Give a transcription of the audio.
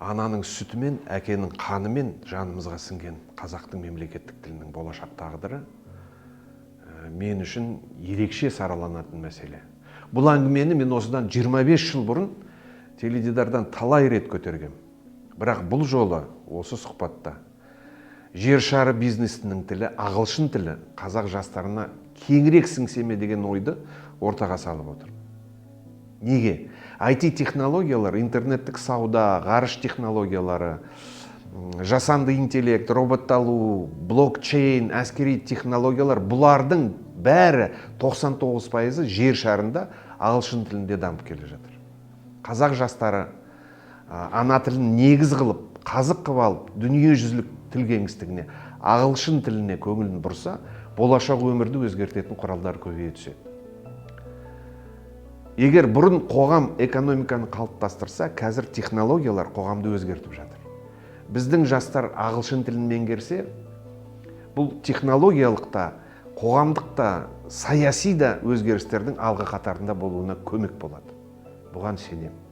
ананың сүтімен, әкенің қанымен жанымызға сіңген қазақтың мемлекеттік тілінің болашақ тағдыры мен үшін ерекше сараланатын мәселе. Бұл әңгімені мен осыдан 25 жыл бұрын теледидардан талай рет көтергем. Бірақ бұл жолы осы сұхбатта жер шары бизнесінің тілі, ағылшын тілі қазақ жастарына кеңірек сіңсе ме деген ойды ортаға салып отыр. Неге? IT технологиялар, интернеттік сауда, ғарыш технологиялары, жасанды интеллект, роботталу, блокчейн, әскери технологиялар, бұлардың бәрі 99% жер шарында ағылшын тілінде дамып келе жатыр. Қазақ жастары ана тілін негіз қылып, қазық қылып алып, дүниежүзілік тіл кеңістігіне, ағылшын тіліне көңілін бұрса, болашақ өмірді өзгертетін құралдар көбейе түседі. Егер бұрын қоғам экономиканы қалыптастырса, қазір технологиялар қоғамды өзгертіп жатыр. Біздің жастар ағылшын тілін меңгерсе, бұл технологиялық та, қоғамдық та, саяси да өзгерістердің алғы қатарында болуына көмек болады. Бұған сенем.